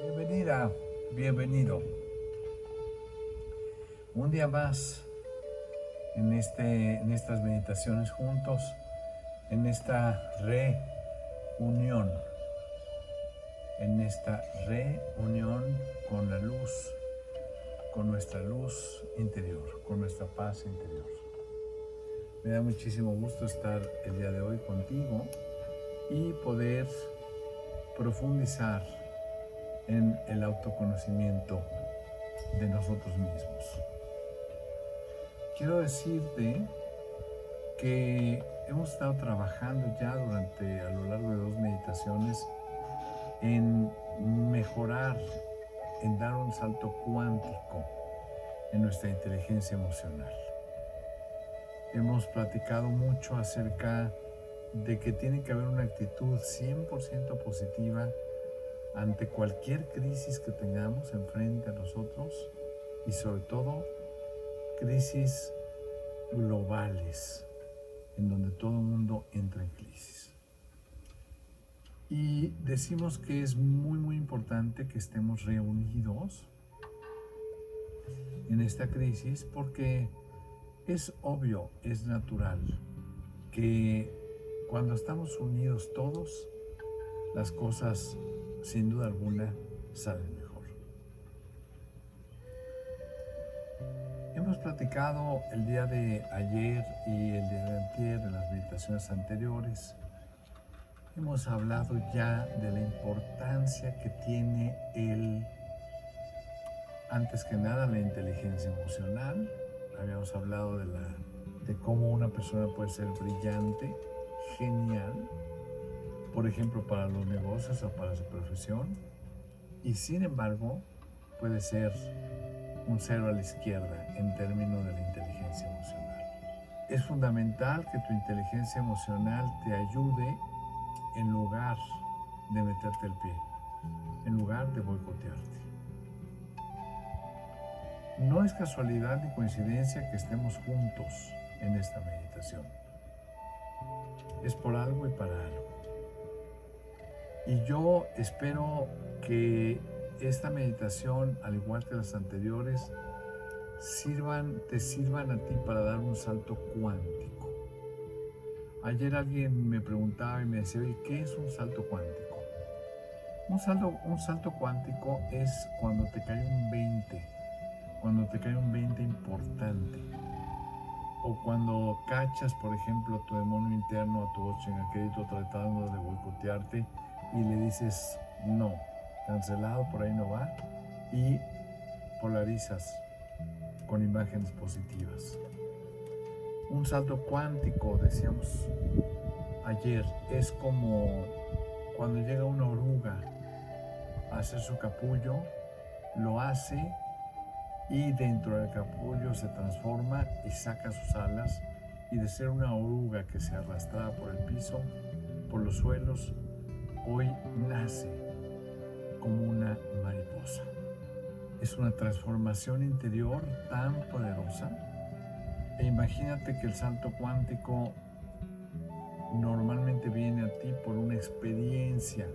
Bienvenida, bienvenido. Un día más en estas meditaciones juntos, en esta reunión, con la luz, con nuestra luz interior, con nuestra paz interior. Me da muchísimo gusto estar el día de hoy contigo y poder profundizar en el autoconocimiento de nosotros mismos. Quiero decirte que hemos estado trabajando ya a lo largo de 2 meditaciones en mejorar, en dar un salto cuántico en nuestra inteligencia emocional. Hemos platicado mucho acerca de que tiene que haber una actitud 100% positiva ante cualquier crisis que tengamos enfrente a nosotros y sobre todo crisis globales en donde todo el mundo entra en crisis. Y decimos que es muy importante que estemos reunidos en esta crisis porque es obvio, es natural que cuando estamos unidos todos, las cosas sin duda alguna salen mejor. Hemos platicado el día de ayer y el día de antier en las meditaciones anteriores. Hemos hablado ya de la importancia que tiene antes que nada, la inteligencia emocional. Habíamos hablado de cómo una persona puede ser brillante, genial, por ejemplo, para los negocios o para su profesión, y sin embargo puede ser un cero a la izquierda en términos de la inteligencia emocional. Es fundamental que tu inteligencia emocional te ayude en lugar de meterte el pie, en lugar de boicotearte. No es casualidad ni coincidencia que estemos juntos en esta meditación. Es por algo y para algo. Y yo espero que esta meditación, al igual que las anteriores, te sirvan a ti para dar un salto cuántico. Ayer alguien me preguntaba y me decía, oye, ¿qué es un salto cuántico? Un salto cuántico es cuando te cae un 20 importante. O cuando cachas, por ejemplo, a tu demonio interno, a tu ocho en crédito tratando de boicotearte y le dices, no, cancelado, por ahí no va, y polarizas con imágenes positivas. Un salto cuántico, decíamos ayer, es como cuando llega una oruga a hacer su capullo, lo hace y dentro del capullo se transforma y saca sus alas, y de ser una oruga que se arrastraba por el piso, por los suelos, hoy nace como una mariposa. Es una transformación interior tan poderosa. E imagínate que el salto cuántico normalmente viene a ti por una experiencia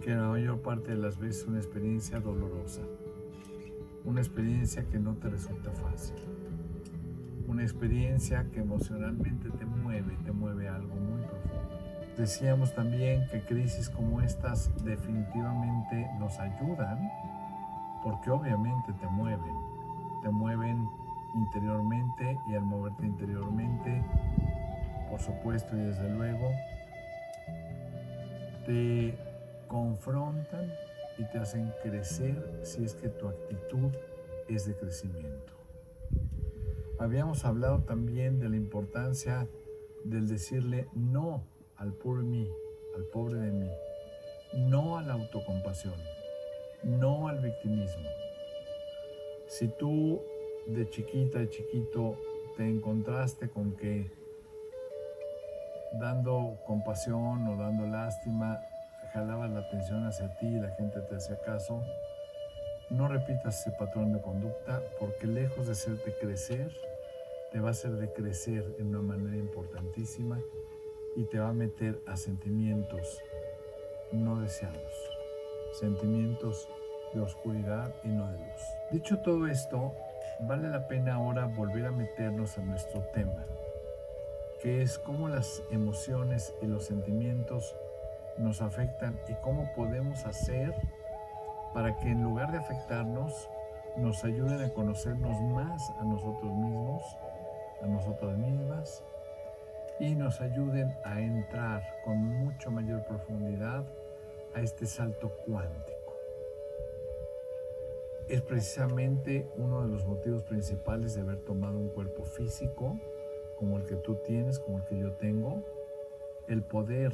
que la mayor parte de las veces es una experiencia dolorosa, una experiencia que no te resulta fácil, una experiencia que emocionalmente te mueve algo muy profundo. Decíamos también que crisis como estas definitivamente nos ayudan porque obviamente te mueven interiormente, y al moverte interiormente, por supuesto y desde luego, te confrontan y te hacen crecer si es que tu actitud es de crecimiento. Habíamos hablado también de la importancia del decirle no al pobre de mí, no a la autocompasión, no al victimismo. Si tú de chiquita, de chiquito, te encontraste con que dando compasión o dando lástima, jalabas la atención hacia ti y la gente te hacía caso, no repitas ese patrón de conducta, porque lejos de hacerte crecer, te va a hacer decrecer en una manera importantísima y te va a meter a sentimientos no deseados. sentimientos de oscuridad y no de luz. Dicho todo esto, vale la pena ahora volver a meternos a nuestro tema, que es cómo las emociones y los sentimientos nos afectan y cómo podemos hacer para que en lugar de afectarnos, nos ayuden a conocernos más a nosotros mismos, a nosotras mismas, y nos ayuden a entrar con mucho mayor profundidad a este salto cuántico. Es precisamente uno de los motivos principales de haber tomado un cuerpo físico, como el que tú tienes, como el que yo tengo, el poder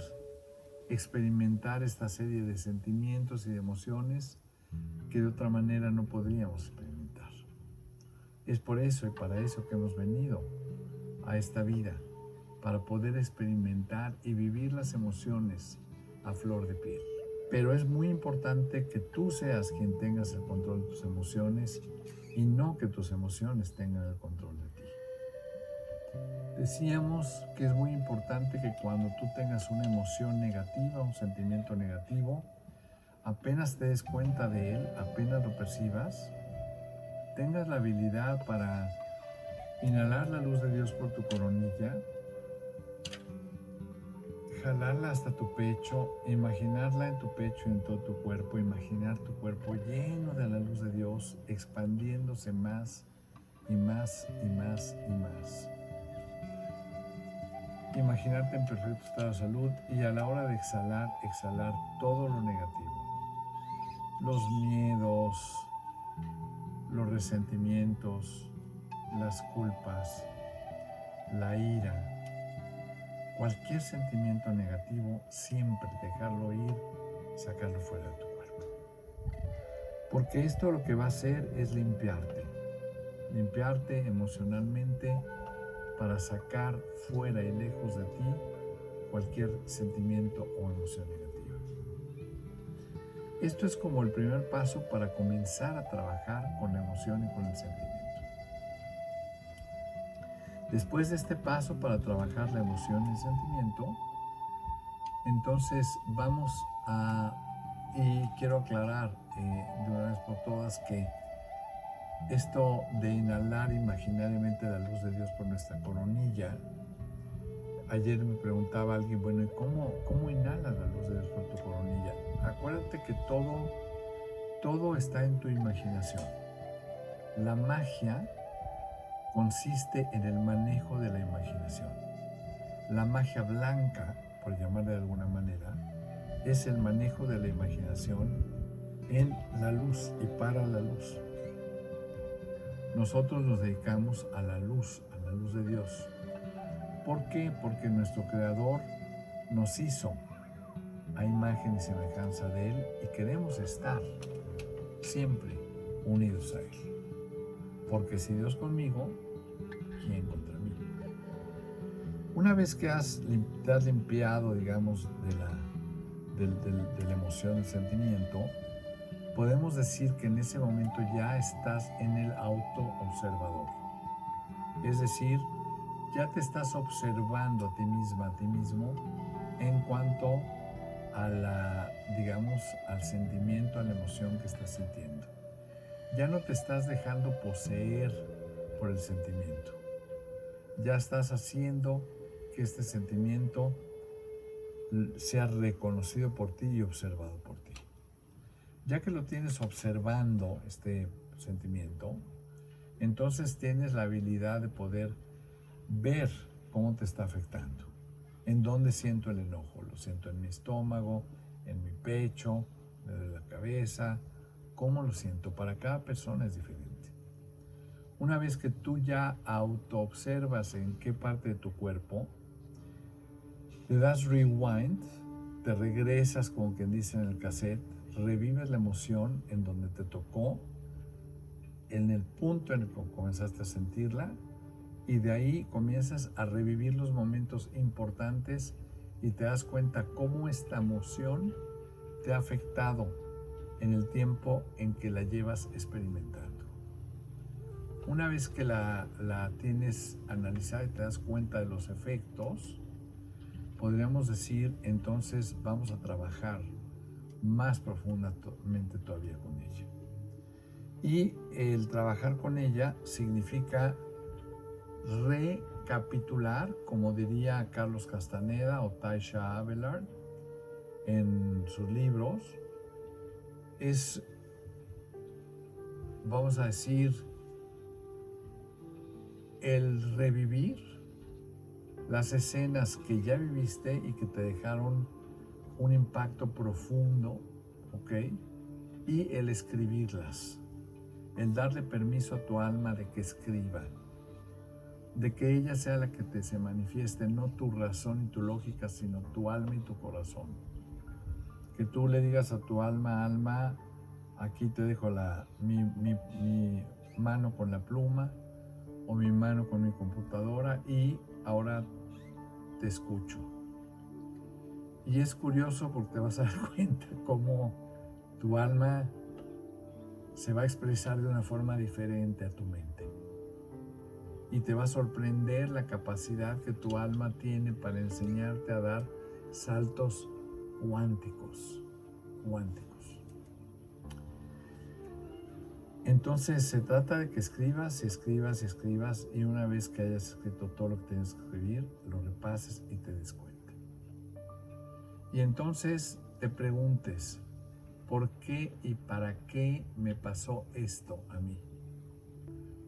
experimentar esta serie de sentimientos y de emociones que de otra manera no podríamos experimentar. Es por eso y para eso que hemos venido a esta vida, para poder experimentar y vivir las emociones a flor de piel. Pero es muy importante que tú seas quien tengas el control de tus emociones y no que tus emociones tengan el control de ti. Decíamos que es muy importante que cuando tú tengas una emoción negativa, un sentimiento negativo, apenas te des cuenta de él, apenas lo percibas, tengas la habilidad para inhalar la luz de Dios por tu coronilla, jalarla hasta tu pecho, imaginarla en tu pecho y en todo tu cuerpo, imaginar tu cuerpo lleno de la luz de Dios, expandiéndose más y más y más y más. Imaginarte en perfecto estado de salud y a la hora de exhalar, exhalar todo lo negativo. Los miedos, los resentimientos, las culpas, la ira. Cualquier sentimiento negativo, siempre dejarlo ir, sacarlo fuera de tu cuerpo. Porque esto lo que va a hacer es limpiarte emocionalmente para sacar fuera y lejos de ti cualquier sentimiento o emoción negativa. Esto es como el primer paso para comenzar a trabajar con la emoción y con el sentimiento. Después de este paso para trabajar la emoción y el sentimiento, entonces vamos a, y quiero aclarar de una vez por todas que esto de inhalar imaginariamente la luz de Dios por nuestra coronilla, ayer me preguntaba alguien, bueno, ¿y cómo inhalas la luz de Dios por tu coronilla? Acuérdate que todo está en tu imaginación. La magia consiste en el manejo de la imaginación. La magia blanca, por llamarla de alguna manera, es el manejo de la imaginación en la luz y para la luz. Nosotros nos dedicamos a la luz de Dios. ¿Por qué? Porque nuestro Creador nos hizo a imagen y semejanza de Él y queremos estar siempre unidos a Él. Porque si Dios conmigo, ¿quién contra mí? Una vez que te has limpiado, digamos, de la emoción, del sentimiento, podemos decir que en ese momento ya estás en el autoobservador. Es decir, ya te estás observando a ti misma, a ti mismo, en cuanto a al sentimiento, a la emoción que estás sintiendo. Ya no te estás dejando poseer por el sentimiento. Ya estás haciendo que este sentimiento sea reconocido por ti y observado por ti. Ya que lo tienes observando, este sentimiento, entonces tienes la habilidad de poder ver cómo te está afectando. ¿En dónde siento el enojo? Lo siento en mi estómago, en mi pecho, en la cabeza. ¿Cómo lo siento? Para cada persona es diferente. Una vez que tú ya autoobservas en qué parte de tu cuerpo, le das rewind, te regresas, como quien dice en el cassette, revives la emoción en donde te tocó, en el punto en el que comenzaste a sentirla, y de ahí comienzas a revivir los momentos importantes y te das cuenta cómo esta emoción te ha afectado en el tiempo en que la llevas experimentando. Una vez que la tienes analizada y te das cuenta de los efectos, podríamos decir, entonces vamos a trabajar más profundamente todavía con ella. Y el trabajar con ella significa recapitular, como diría Carlos Castaneda o Taisha Abelard en sus libros, es, vamos a decir, el revivir las escenas que ya viviste y que te dejaron un impacto profundo, ¿ok? Y el escribirlas, el darle permiso a tu alma de que escriba, de que ella sea la que te se manifieste, no tu razón y tu lógica, sino tu alma y tu corazón. Que tú le digas a tu alma, alma, aquí te dejo mi mano con la pluma o mi mano con mi computadora y ahora te escucho. Y es curioso porque te vas a dar cuenta cómo tu alma se va a expresar de una forma diferente a tu mente. Y te va a sorprender la capacidad que tu alma tiene para enseñarte a dar saltos cuánticos. Entonces se trata de que escribas y escribas y escribas, y una vez que hayas escrito todo lo que tienes que escribir, lo repases y te des cuenta. Y entonces te preguntes, ¿por qué y para qué me pasó esto a mí?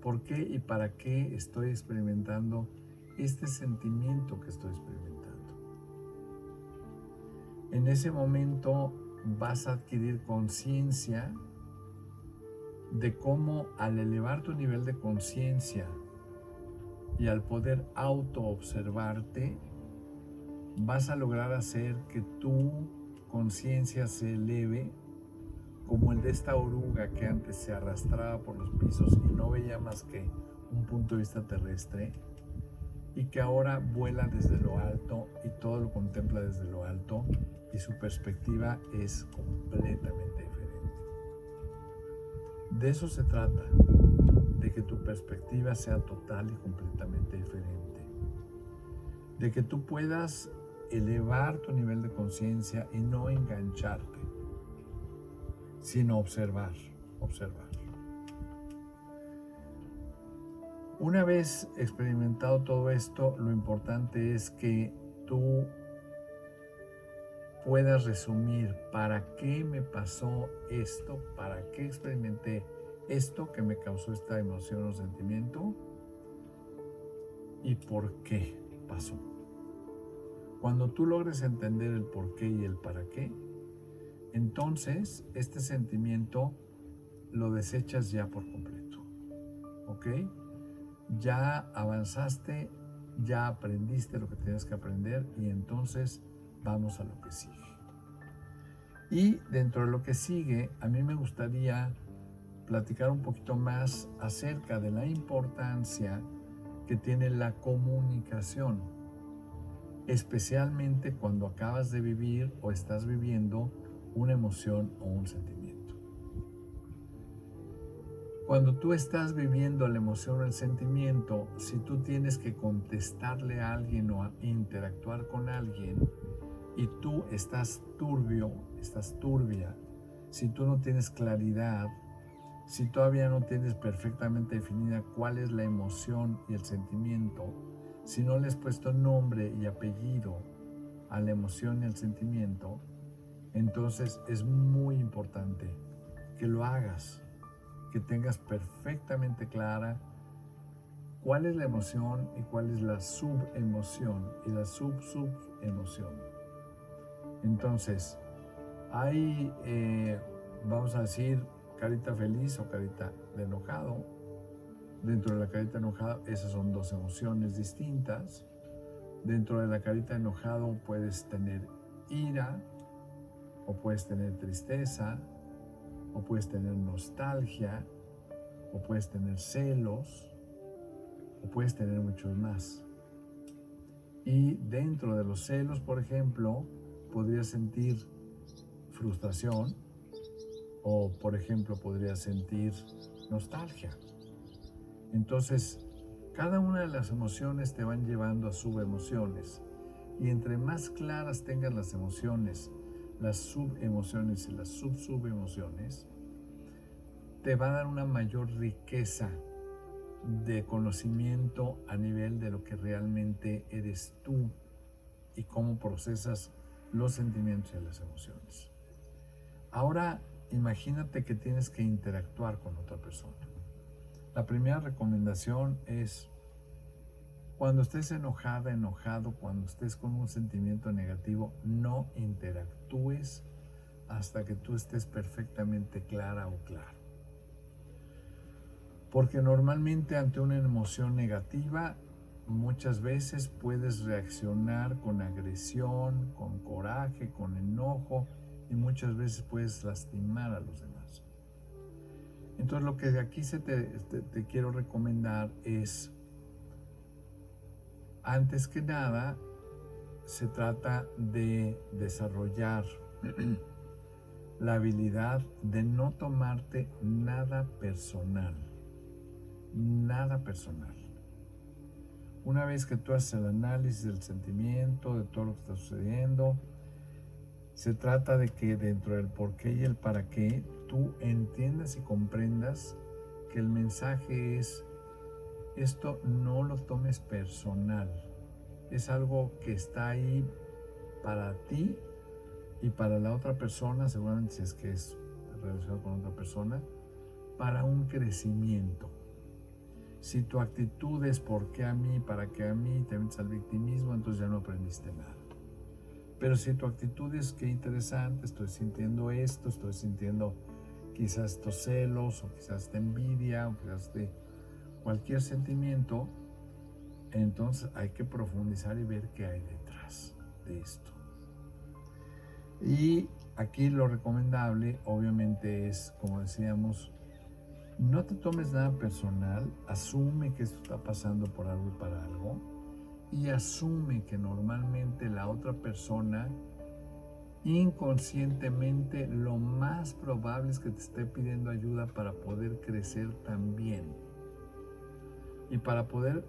¿Por qué y para qué estoy experimentando este sentimiento que estoy experimentando? En ese momento vas a adquirir conciencia de cómo al elevar tu nivel de conciencia y al poder auto-observarte, vas a lograr hacer que tu conciencia se eleve como el de esta oruga que antes se arrastraba por los pisos y no veía más que un punto de vista terrestre, y que ahora vuela desde lo alto y todo lo contempla desde lo alto y su perspectiva es completamente diferente. De eso se trata, de que tu perspectiva sea total y completamente diferente, de que tú puedas elevar tu nivel de conciencia y no engancharte, sino observar. Una vez experimentado todo esto, lo importante es que tú puedas resumir para qué me pasó esto, para qué experimenté esto que me causó esta emoción o sentimiento y por qué pasó. Cuando tú logres entender el por qué y el para qué, entonces este sentimiento lo desechas ya por completo, ¿ok? Ya avanzaste, ya aprendiste lo que tienes que aprender y entonces vamos a lo que sigue. Y dentro de lo que sigue, a mí me gustaría platicar un poquito más acerca de la importancia que tiene la comunicación, especialmente cuando acabas de vivir o estás viviendo una emoción o un sentimiento. Cuando tú estás viviendo la emoción o el sentimiento, si tú tienes que contestarle a alguien o interactuar con alguien y tú estás turbio, estás turbia, si tú no tienes claridad, si todavía no tienes perfectamente definida cuál es la emoción y el sentimiento, si no le has puesto nombre y apellido a la emoción y al sentimiento, entonces es muy importante que lo hagas, que tengas perfectamente clara cuál es la emoción y cuál es la subemoción y la subemoción. Entonces, hay, vamos a decir, carita feliz o carita de enojado. Dentro de la carita enojada, esas son dos emociones distintas. Dentro de la carita enojado puedes tener ira, o puedes tener tristeza, o puedes tener nostalgia, o puedes tener celos, o puedes tener muchos más. Y dentro de los celos, por ejemplo, podrías sentir frustración, o por ejemplo podrías sentir nostalgia. Entonces, cada una de las emociones te van llevando a subemociones, y entre más claras tengas las emociones, las subemociones y las subsubemociones, te va a dar una mayor riqueza de conocimiento a nivel de lo que realmente eres tú y cómo procesas los sentimientos y las emociones. Ahora, imagínate que tienes que interactuar con otra persona. La primera recomendación es, cuando estés enojada, enojado, cuando estés con un sentimiento negativo, no interactúes hasta que tú estés perfectamente clara o claro. Porque normalmente ante una emoción negativa, muchas veces puedes reaccionar con agresión, con coraje, con enojo, y muchas veces puedes lastimar a los demás. Entonces lo que aquí te quiero recomendar es, antes que nada, se trata de desarrollar la habilidad de no tomarte nada personal. Nada personal. Una vez que tú haces el análisis del sentimiento, de todo lo que está sucediendo, se trata de que dentro del por qué y el para qué, tú entiendas y comprendas que el mensaje es, esto no lo tomes personal. Es algo que está ahí para ti y para la otra persona, seguramente si es que es relacionado con otra persona, para un crecimiento. Si tu actitud es ¿por qué a mí? ¿Para qué a mí? Te metes al victimismo, entonces ya no aprendiste nada. Pero si tu actitud es qué interesante, estoy sintiendo esto, estoy sintiendo quizás estos celos, o quizás esta envidia, o quizás cualquier sentimiento, entonces hay que profundizar y ver qué hay detrás de esto. Y aquí lo recomendable, obviamente, es, como decíamos, no te tomes nada personal, asume que esto está pasando por algo y para algo, y asume que normalmente la otra persona, inconscientemente, lo más probable es que te esté pidiendo ayuda para poder crecer también. Y para poder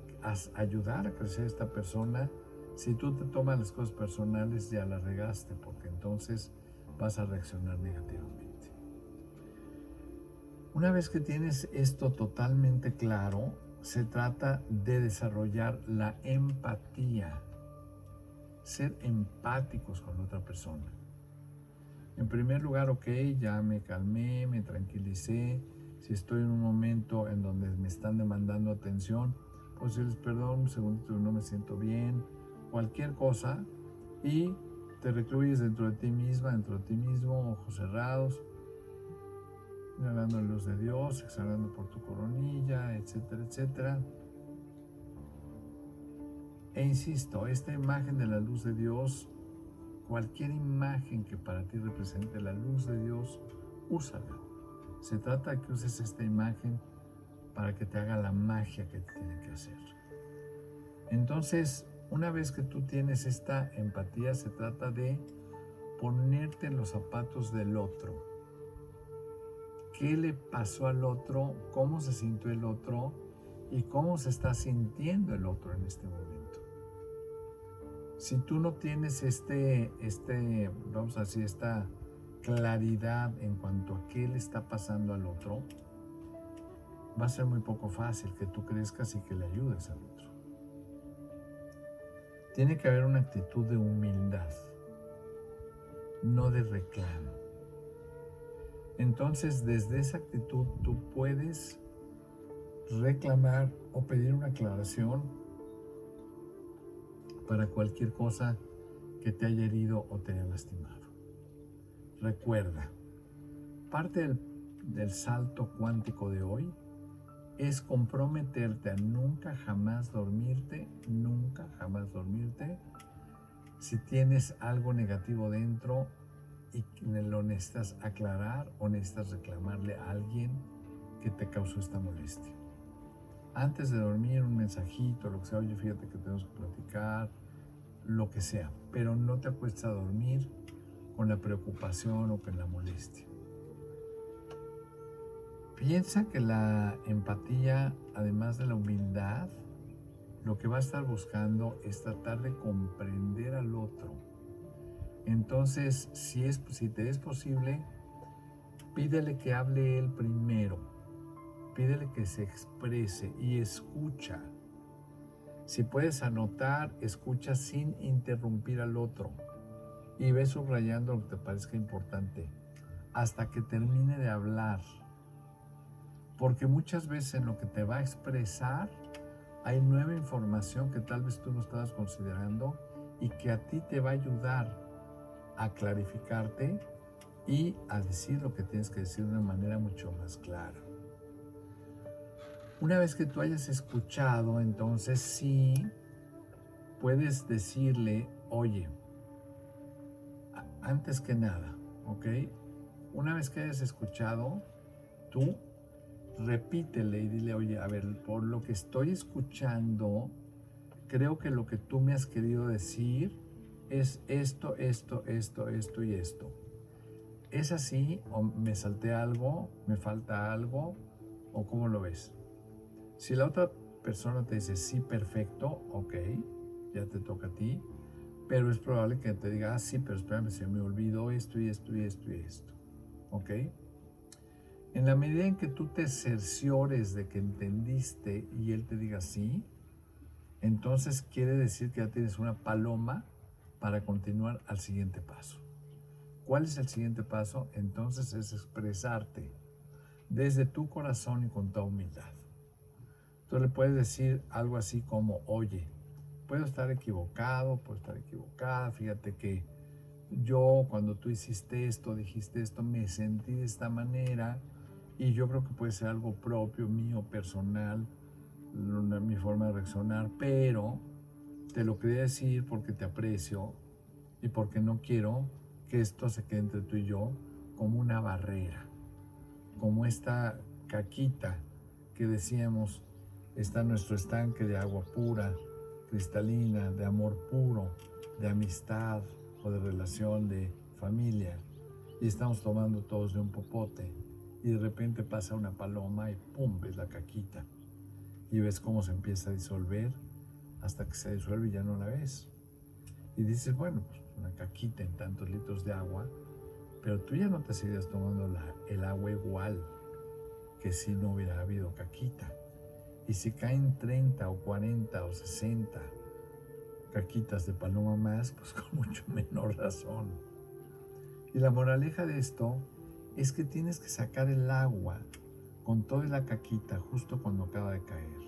ayudar a crecer a esta persona, si tú te tomas las cosas personales, ya la regaste, porque entonces vas a reaccionar negativamente. Una vez que tienes esto totalmente claro, se trata de desarrollar la empatía, ser empáticos con otra persona. En primer lugar, ok, ya me calmé, me tranquilicé. Si estoy en un momento en donde me están demandando atención, pues decirles, perdón, un segundito, no me siento bien, cualquier cosa, y te recluyes dentro de ti misma, dentro de ti mismo, ojos cerrados, inhalando la luz de Dios, exhalando por tu coronilla, etcétera, etcétera. E insisto, esta imagen de la luz de Dios, cualquier imagen que para ti represente la luz de Dios, úsala. Se trata de que uses esta imagen para que te haga la magia que te tiene que hacer. Entonces, una vez que tú tienes esta empatía, se trata de ponerte en los zapatos del otro. ¿Qué le pasó al otro? ¿Cómo se sintió el otro? ¿Y cómo se está sintiendo el otro en este momento? Si tú no tienes vamos a decir, esta claridad en cuanto a qué le está pasando al otro, va a ser muy poco fácil que tú crezcas y que le ayudes al otro. Tiene que haber una actitud de humildad, no de reclamo. Entonces, desde esa actitud, tú puedes reclamar o pedir una aclaración para cualquier cosa que te haya herido o te haya lastimado. Recuerda, parte del salto cuántico de hoy es comprometerte a nunca jamás dormirte, si tienes algo negativo dentro y lo necesitas aclarar o necesitas reclamarle a alguien que te causó esta molestia. Antes de dormir, un mensajito, lo que sea, oye, fíjate que tenemos que platicar, lo que sea, pero no te acuestes a dormir con la preocupación o con la molestia. Piensa que la empatía, además de la humildad, lo que va a estar buscando es tratar de comprender al otro. Entonces, si te es posible, pídele que hable él primero, pídele que se exprese y escucha. Si puedes anotar, escucha sin interrumpir al otro y ve subrayando lo que te parezca importante hasta que termine de hablar. Porque muchas veces en lo que te va a expresar hay nueva información que tal vez tú no estabas considerando y que a ti te va a ayudar a clarificarte y a decir lo que tienes que decir de una manera mucho más clara. Una vez que tú hayas escuchado, entonces sí puedes decirle, oye, antes que nada, ¿ok? Una vez que hayas escuchado, tú repítele y dile, oye, a ver, por lo que estoy escuchando, creo que lo que tú me has querido decir es esto y esto. ¿Es así? ¿O me salté algo? ¿Me falta algo? ¿O cómo lo ves? Si la otra persona te dice sí, perfecto, ok, ya te toca a ti, pero es probable que te diga, sí, pero espérame, se me olvidó esto, ¿ok? En la medida en que tú te cerciores de que entendiste y él te diga sí, entonces quiere decir que ya tienes una paloma para continuar al siguiente paso. ¿Cuál es el siguiente paso? Entonces es expresarte desde tu corazón y con toda humildad. Tú le puedes decir algo así como, oye, puedo estar equivocado, puedo estar equivocada, fíjate que yo cuando tú hiciste esto, dijiste esto, me sentí de esta manera y yo creo que puede ser algo propio, mío, personal, mi forma de reaccionar, pero te lo quería decir porque te aprecio y porque no quiero que esto se quede entre tú y yo como una barrera, como esta caquita que decíamos está en nuestro estanque de agua pura, cristalina, de amor puro, de amistad o de relación de familia, y estamos tomando todos de un popote y de repente pasa una paloma y pum, ves la caquita y ves cómo se empieza a disolver hasta que se disuelve y ya no la ves. Y dices, bueno, pues una caquita en tantos litros de agua, pero tú ya no te seguirías tomando el agua igual que si no hubiera habido caquita. Y si caen 30 o 40 o 60 caquitas de paloma más, pues con mucho menor razón. Y la moraleja de esto es que tienes que sacar el agua con toda la caquita justo cuando acaba de caer,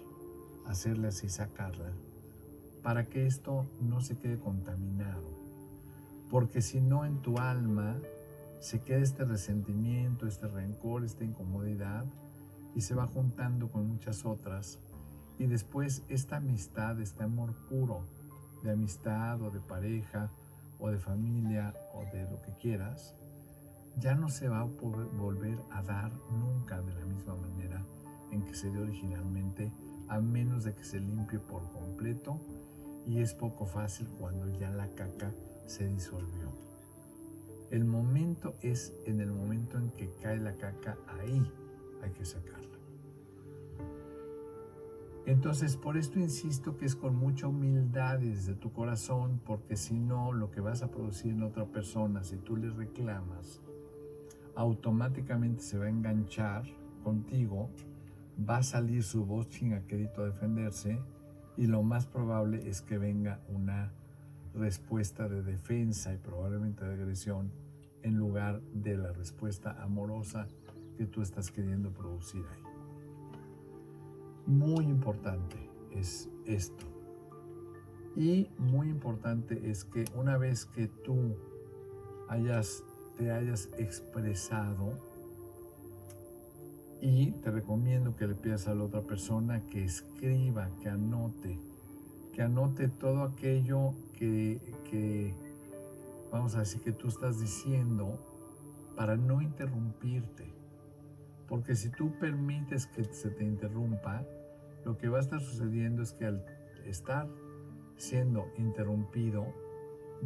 hacerle así, sacarla, para que esto no se quede contaminado. Porque si no, en tu alma se queda este resentimiento, este rencor, esta incomodidad y se va juntando con muchas otras. Y después esta amistad, este amor puro de amistad o de pareja o de familia o de lo que quieras, ya no se va a poder volver a dar nunca de la misma manera en que se dio originalmente, a menos de que se limpie por completo, y es poco fácil cuando ya la caca se disolvió. El momento es en el momento en que cae la caca, ahí hay que sacarla. Entonces, por esto insisto que es con mucha humildad desde tu corazón, porque si no, lo que vas a producir en otra persona, si tú le reclamas, automáticamente se va a enganchar contigo, va a salir su voz chingaquerito a defenderse y lo más probable es que venga una respuesta de defensa y probablemente de agresión en lugar de la respuesta amorosa que tú estás queriendo producir ahí. Muy importante es esto. Y muy importante es que una vez que tú te hayas expresado, y te recomiendo que le pidas a la otra persona que escriba, que anote todo aquello que vamos a decir que tú estás diciendo para no interrumpirte. Porque si tú permites que se te interrumpa, lo que va a estar sucediendo es que al estar siendo interrumpido,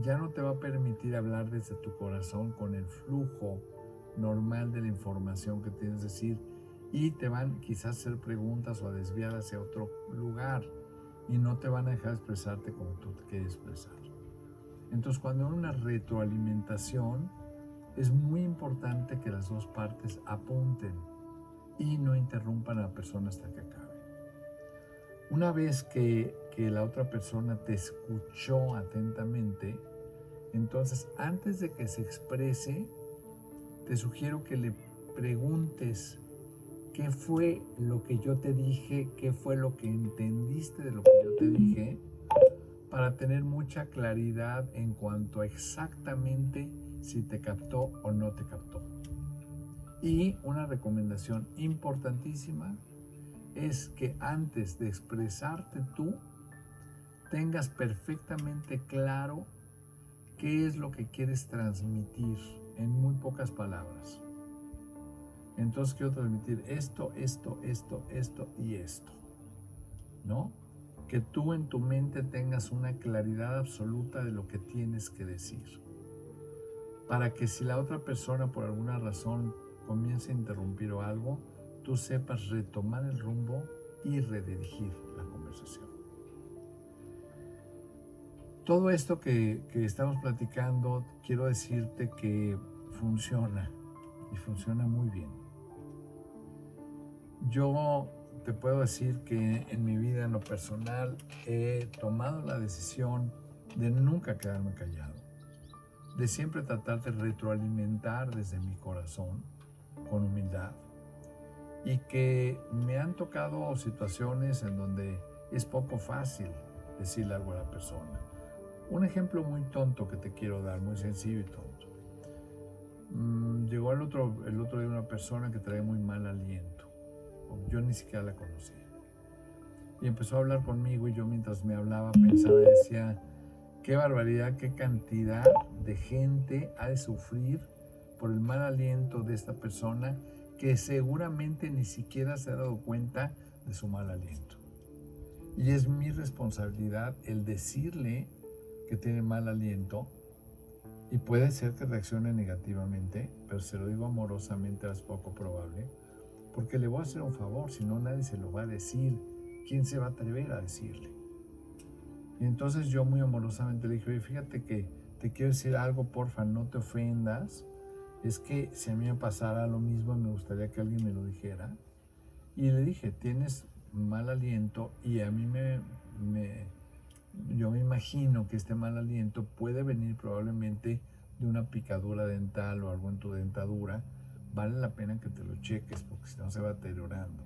ya no te va a permitir hablar desde tu corazón con el flujo normal de la información que tienes que decir, y te van quizás a hacer preguntas o a desviar hacia otro lugar y no te van a dejar expresarte como tú te quieres expresar. Entonces, cuando hay una retroalimentación, es muy importante que las dos partes apunten y no interrumpan a la persona hasta que acabe. Una vez que la otra persona te escuchó atentamente, entonces antes de que se exprese, te sugiero que le preguntes qué fue lo que yo te dije, qué fue lo que entendiste de lo que yo te dije, para tener mucha claridad en cuanto a exactamente si te captó o no te captó. Y una recomendación importantísima es que antes de expresarte tú, tengas perfectamente claro qué es lo que quieres transmitir en muy pocas palabras. Entonces quiero transmitir esto y esto, ¿no? Que tú en tu mente tengas una claridad absoluta de lo que tienes que decir. Para que si la otra persona por alguna razón comienza a interrumpir o algo, tú sepas retomar el rumbo y redirigir la conversación. Todo esto que estamos platicando, quiero decirte que funciona y funciona muy bien. Yo te puedo decir que en mi vida, en lo personal, he tomado la decisión de nunca quedarme callado, de siempre tratar de retroalimentar desde mi corazón, con humildad, y que me han tocado situaciones en donde es poco fácil decirle algo a la persona. Un ejemplo muy tonto que te quiero dar, muy sencillo y tonto. Llegó el otro día una persona que traía muy mal aliento. Yo ni siquiera la conocía. Y empezó a hablar conmigo y yo mientras me hablaba pensaba y decía, qué barbaridad, qué cantidad de gente ha de sufrir por el mal aliento de esta persona que seguramente ni siquiera se ha dado cuenta de su mal aliento. Y es mi responsabilidad el decirle que tiene mal aliento y puede ser que reaccione negativamente, pero se lo digo amorosamente, es poco probable, porque le voy a hacer un favor, si no nadie se lo va a decir. ¿Quién se va a atrever a decirle? Y entonces yo muy amorosamente le dije, oye, fíjate que te quiero decir algo, porfa, no te ofendas. Es que si a mí me pasara lo mismo, me gustaría que alguien me lo dijera. Y le dije, tienes mal aliento y a mí yo me imagino que este mal aliento puede venir probablemente de una picadura dental o algo en tu dentadura. Vale la pena que te lo cheques porque si no se va deteriorando.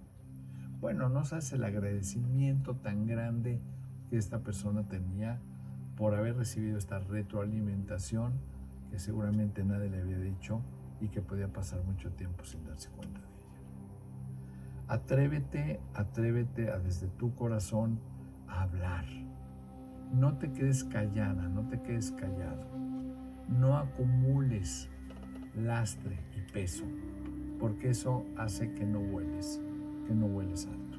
Bueno, no sabes el agradecimiento tan grande que esta persona tenía por haber recibido esta retroalimentación que seguramente nadie le había dicho y que podía pasar mucho tiempo sin darse cuenta de ella. Atrévete a desde tu corazón a hablar. No te quedes callada, no te quedes callado. No acumules lastre y peso, porque eso hace que no vueles alto.